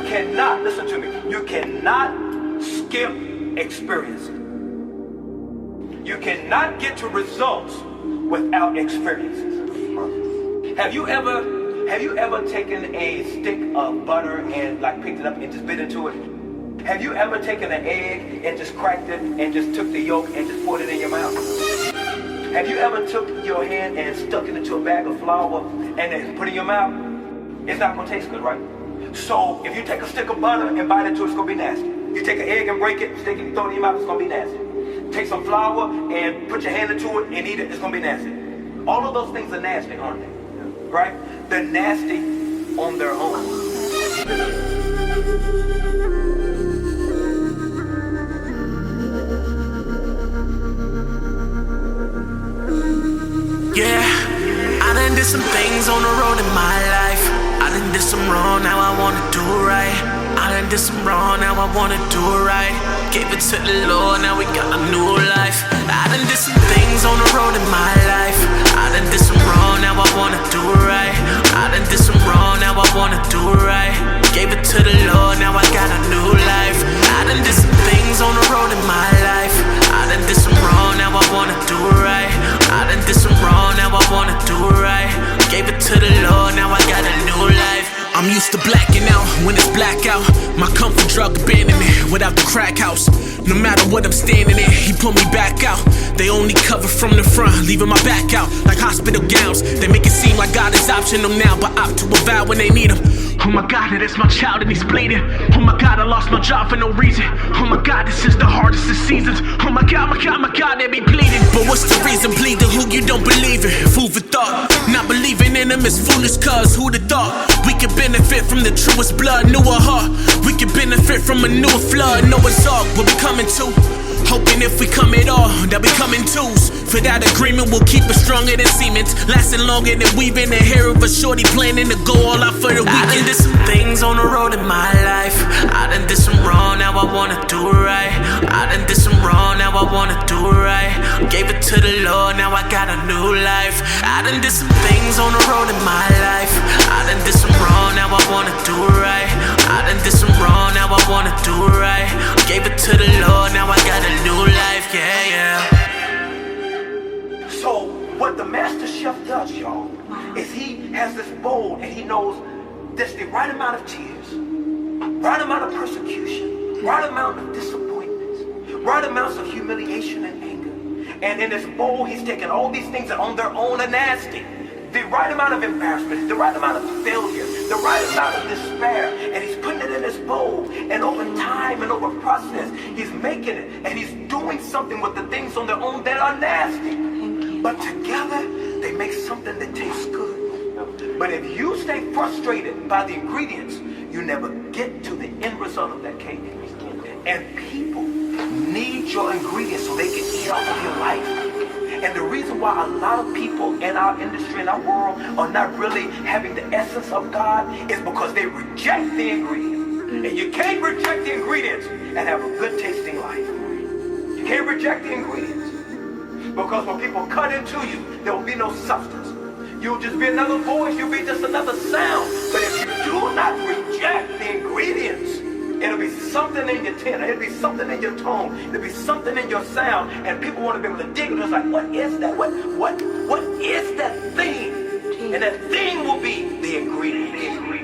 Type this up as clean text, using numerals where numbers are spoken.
cannot, listen to me, you cannot skip experience. You cannot get to results without experiences. Have you ever taken a stick of butter and like picked it up and just bit into it? Have you ever taken an egg and just cracked it and just took the yolk and just poured it in your mouth? Have you ever took your hand and stuck it into a bag of flour and then put it in your mouth? It's not gonna taste good, right? So if you take a stick of butter and bite into it, it's gonna be nasty. You take an egg and break it, stick it, throw it in your mouth, it's gonna be nasty. Take some flour and put your hand into it and eat it, it's gonna be nasty. All of those things are nasty, aren't they? Right? They're nasty on their own. Yeah, I done did some things on the road in my life. I done did some wrong, now I wanna do right. I done did some wrong, now I wanna do right. Gave it to the Lord, now we got a new life. I done did some things on the road in my life. I done did some wrong, now I wanna do right. I done did some wrong, now I wanna do right. Gave it to the Lord, now I got a new life. I done did some things on the road in my life. I done did some wrong, now I wanna do right. I done did some wrong, now I wanna do right. Gave it to the Lord, now I got a new life. I'm used to blacking out when it's blackout. My comfort drug abandonment without the crack house. No matter what I'm standing in, he pull me back out. They only cover from the front, leaving my back out like hospital gowns. They make it seem like God is optional now, but opt to avow when they need him. Oh my God, it is my child and he's bleeding. Oh my God, I lost my job for no reason. Oh my God, this is the hardest of seasons. Oh my God, my God, my God, they be bleeding. But what's the reason bleeding? Who you don't believe in? Food for thought. Not believing in him is foolish, cause who'd have thought? We could benefit from the truest blood, newer heart. We could benefit from a newer flood, Noah's Ark, what we coming to? Hoping if we come at all, that we come in twos. For that agreement, we'll keep it stronger than cement, lasting longer than weaving the hair of a shorty, planning to go all out for the weekend. I done did some things on the road in my life. I done did some wrong, now I wanna do right. I done did some wrong, now I wanna do right. Gave it to the Lord, now I got a new life. I done did some things on the road in my life. I done did some wrong, now I wanna do right. I done did some wrong, now I wanna do right. Gave it to the Lord, now I got a new life, yeah, yeah. So what the master chef does, y'all, is he has this bowl and he knows there's the right amount of tears, right amount of persecution, right amount of disappointments, right amounts of humiliation and anger. And in this bowl, he's taking all these things that on their own are nasty. The right amount of embarrassment, the right amount of failure, the right amount of despair, and he's putting it in this bowl. And over time and over process, he's making it, and he's doing something with the things on their own that are nasty. But together, they make something that tastes good. But if you stay frustrated by the ingredients, you never get to the end result of that cake. And people need your ingredients so they can eat off of your life. And the reason why a lot of people in our industry, in our world, are not really having the essence of God is because they reject the ingredients. And you can't reject the ingredients and have a good tasting life. You can't reject the ingredients. Because when people cut into you, there will be no substance. You'll just be another voice, you'll be just another sound. But if you do not reject the ingredients, it'll be something in your tenor, it'll be something in your tone, it'll be something in your sound, and people want to be able to dig it. It's like, what is that? What is that thing? And that thing will be the ingredient.